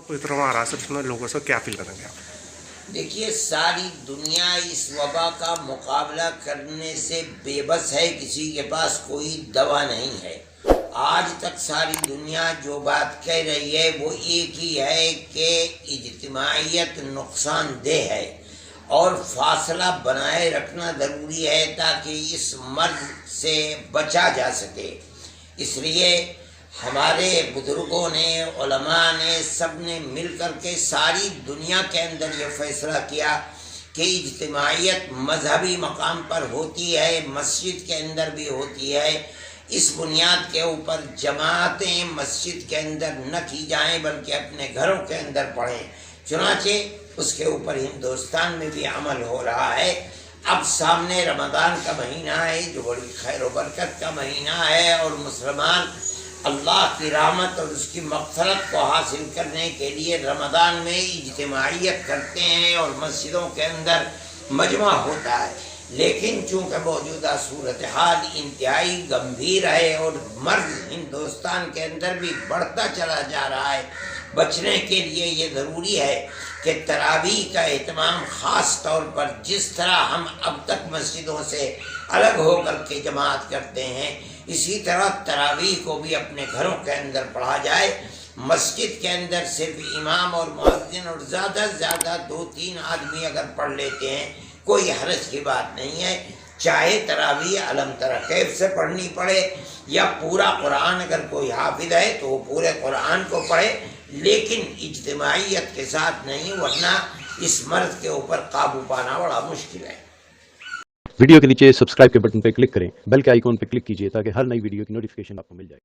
पवित्र महाराष्ट्र में लोगों से क्या फील करेंगे आप? देखिए, सारी दुनिया इस वबा का मुकाबला करने से बेबस है, किसी के पास कोई दवा नहीं है। आज तक सारी दुनिया जो बात कह रही है वो एक ही है कि इज्तिमाइयत नुकसानदेह है और फासला बनाए रखना ज़रूरी है ताकि इस मर्ज से बचा जा सके। इसलिए हमारे बुजुर्गों ने, उलमा ने, सब ने मिल कर के सारी दुनिया के अंदर ये फैसला किया कि इज्तिमाइयत मजहबी मकाम पर होती है, मस्जिद के अंदर भी होती है। इस बुनियाद के ऊपर जमातें मस्जिद के अंदर न की जाएं बल्कि अपने घरों के अंदर पढ़ें। चुनाचे उसके ऊपर हिंदुस्तान में भी अमल हो रहा है। अब सामने रमज़ान का महीना है जो बड़ी खैर व बरकत का महीना है और मुसलमान अल्लाह की रहमत और उसकी मग़फ़िरत को हासिल करने के लिए रमज़ान में इज्तिमाइयत करते हैं और मस्जिदों के अंदर मजमा होता है। लेकिन चूँकि मौजूदा सूरत हाल इंतहाई गंभीर है और मर्ज हिंदुस्तान के अंदर भी बढ़ता चला जा रहा है, बचने के लिए ये ज़रूरी है कि तरावीह का एहतमाम ख़ास तौर पर जिस तरह हम अब तक मस्जिदों से अलग होकर के जमात करते हैं, इसी तरह तरावीह को भी अपने घरों के अंदर पढ़ा जाए। मस्जिद के अंदर सिर्फ इमाम और मुअज्जिन और ज़्यादा से ज़्यादा 2-3 आदमी अगर पढ़ लेते हैं कोई हरज की बात नहीं है। चाहे तरावीह अलम तरा कैफ से पढ़नी पड़े या पूरा कुरान अगर कोई हाफिज है तो वो पूरे कुरान को पढ़े, लेकिन इज्तिमाइयत के साथ नहीं, वरना इस मर्ज के ऊपर काबू पाना बड़ा मुश्किल है। वीडियो के नीचे सब्सक्राइब के बटन पर क्लिक करें, बेल के आइकॉन पर क्लिक कीजिए ताकि हर नई वीडियो की नोटिफिकेशन आपको मिल जाए।